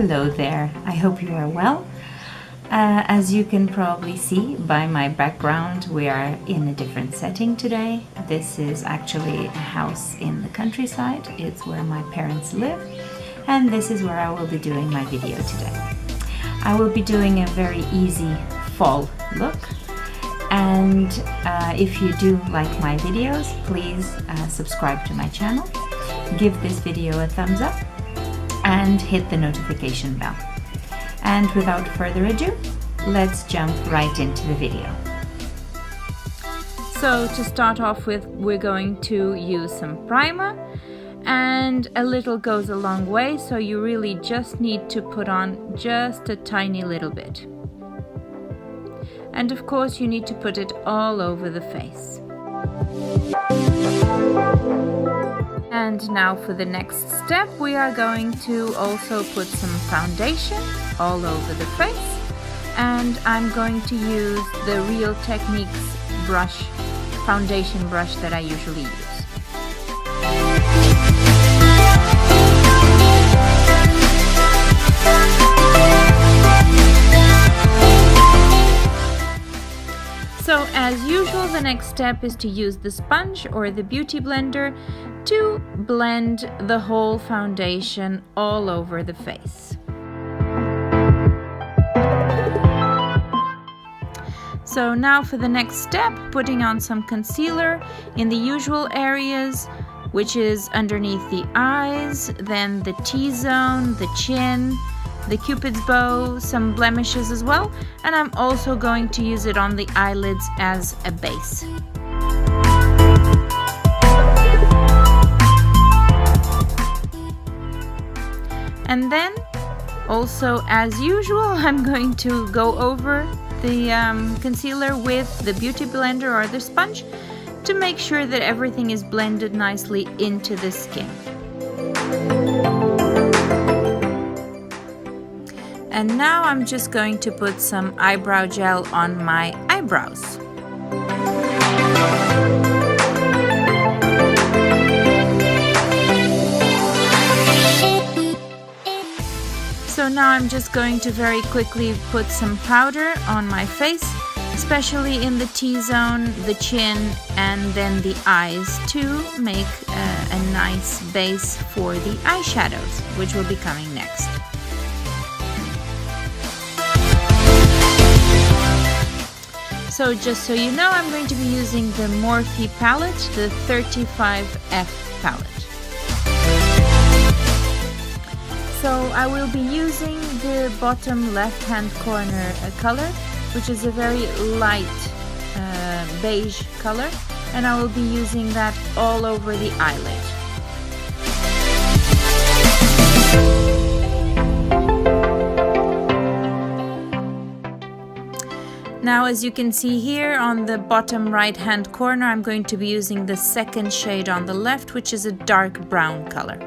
Hello there, I hope you are well. As you can probably see by my background, we are in a different setting today. This is actually a house in the countryside. It's where my parents live, and this is where I will be doing my video today. I will be doing a very easy fall look, and if you do like my videos, please subscribe to my channel, give this video a thumbs up, and hit the notification bell. And without further ado, let's jump right into the video. So to start off with, we're going to use some primer, and a little goes a long way, so you really just need to put on just a tiny little bit. And of course you need to put it all over the face. And now for the next step, we are going to also put some foundation all over the face, and I'm going to use the Real Techniques brush, foundation brush that I usually use. So as usual, the next step is to use the sponge or the beauty blender to blend the whole foundation all over the face. So now for the next step, putting on some concealer in the usual areas, which is underneath the eyes, then the T-zone, the chin, the Cupid's bow, some blemishes as well, and I'm also going to use it on the eyelids as a base. And then also, as usual, I'm going to go over the concealer with the beauty blender or the sponge to make sure that everything is blended nicely into the skin. And now I'm just going to put some eyebrow gel on my eyebrows. So now I'm just going to very quickly put some powder on my face, especially in the T-zone, the chin, and then the eyes, to make a nice base for the eyeshadows, which will be coming next. So just so you know, I'm going to be using the Morphe palette, the 35F palette. So I will be using the bottom left hand corner color, which is a very light beige color, and I will be using that all over the eyelid. Now, as you can see here on the bottom right hand corner, I'm going to be using the second shade on the left, which is a dark brown color.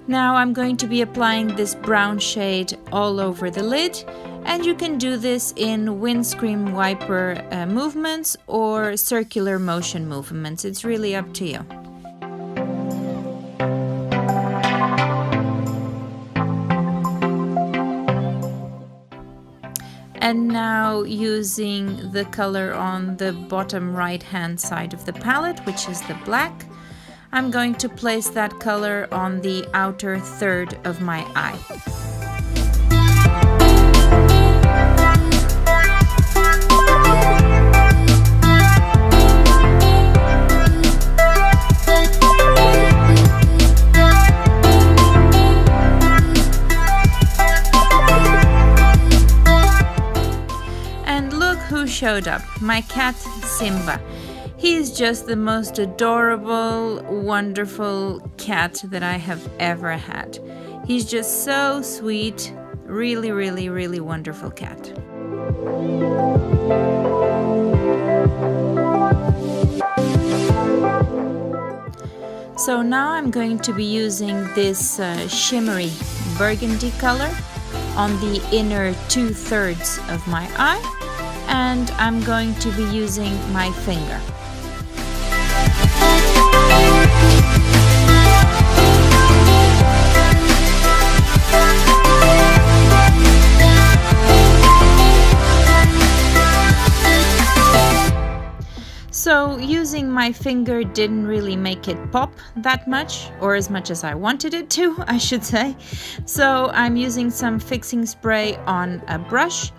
Now I'm going to be applying this brown shade all over the lid, and you can do this in windscreen wiper movements or circular motion movements. It's really up to you. And now, using the color on the bottom right hand side of the palette, which is the black, I'm going to place that color on the outer third of my eye. And look who showed up, my cat Simba. He's just the most adorable, wonderful cat that I have ever had. He's just so sweet, really, really, really wonderful cat. So now I'm going to be using this shimmery burgundy color on the inner 2/3 of my eye, and I'm going to be using my finger. So using my finger didn't really make it pop that much, or as much as I wanted it to, I should say. So I'm using some fixing spray on a brush,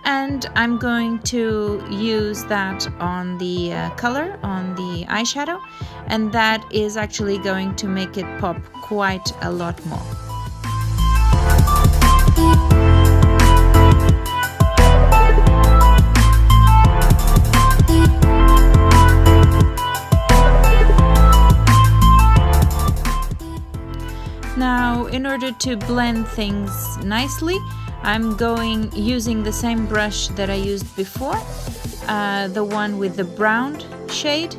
and I'm going to use that on the color, on the eyeshadow, and that is actually going to make it pop quite a lot more. Now, in order to blend things nicely, I'm using the same brush that I used before, the one with the brown shade,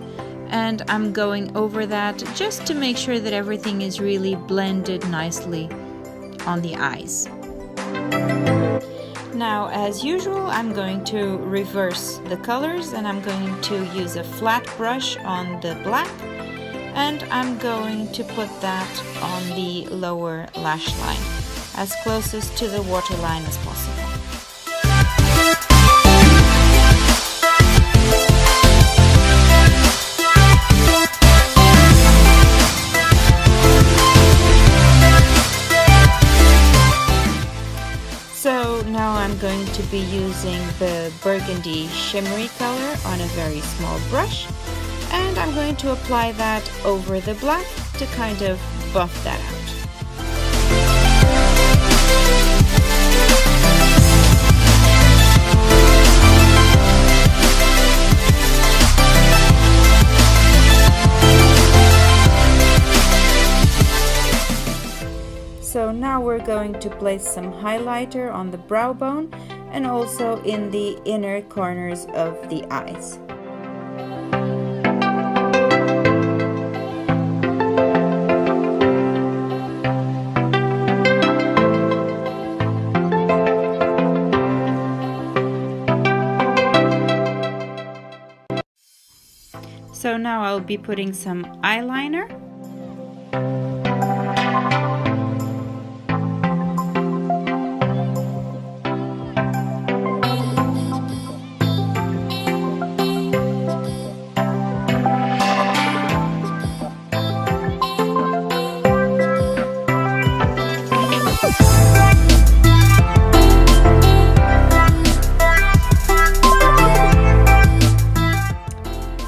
and I'm going over that just to make sure that everything is really blended nicely on the eyes. Now, as usual, I'm going to reverse the colors, and I'm going to use a flat brush on the black, and I'm going to put that on the lower lash line, as closest to the waterline as possible. So now I'm going to be using the burgundy shimmery color on a very small brush, and I'm going to apply that over the black to kind of buff that out. So now we're going to place some highlighter on the brow bone and also in the inner corners of the eyes. So now I'll be putting some eyeliner.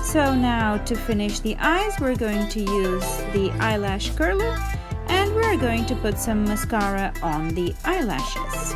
So now to finish the eyes, we're going to use the eyelash curler, and we're going to put some mascara on the eyelashes.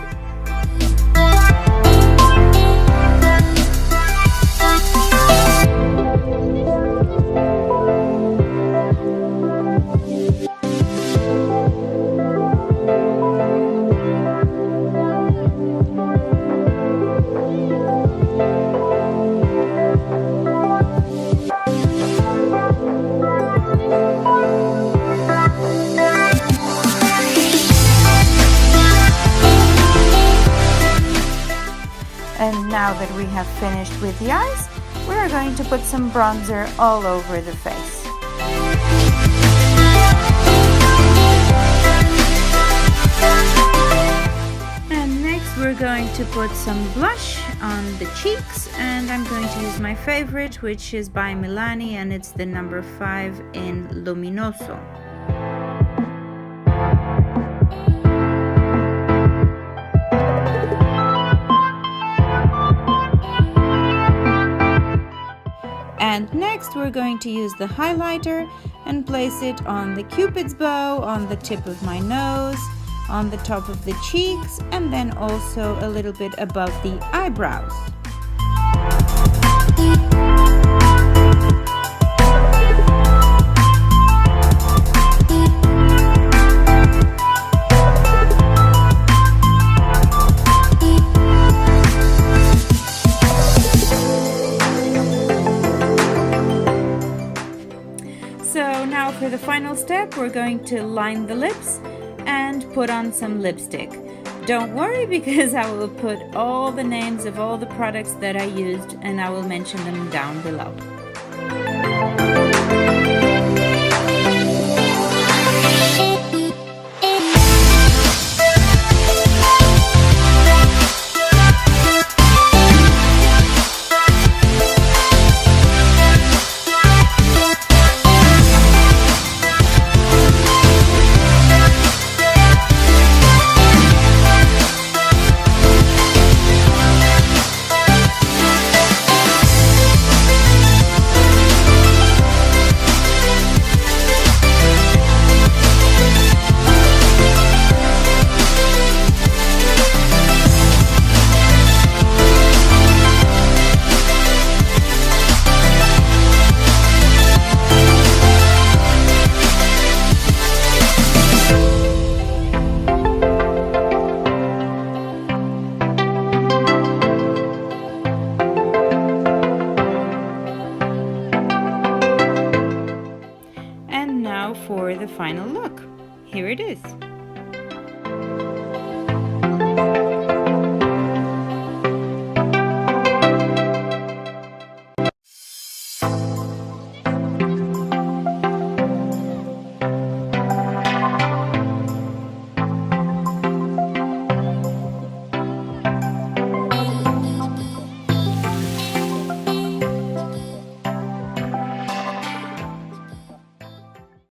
And now that we have finished with the eyes, we are going to put some bronzer all over the face. And next we're going to put some blush on the cheeks, and I'm going to use my favorite, which is by Milani, and it's the number 5 in Luminoso. And next we're going to use the highlighter and place it on the Cupid's bow, on the tip of my nose, on the top of the cheeks, and then also a little bit above the eyebrows. So now for the final step, we're going to line the lips and put on some lipstick. Don't worry, because I will put all the names of all the products that I used, and I will mention them down below. for the final look. Here it is.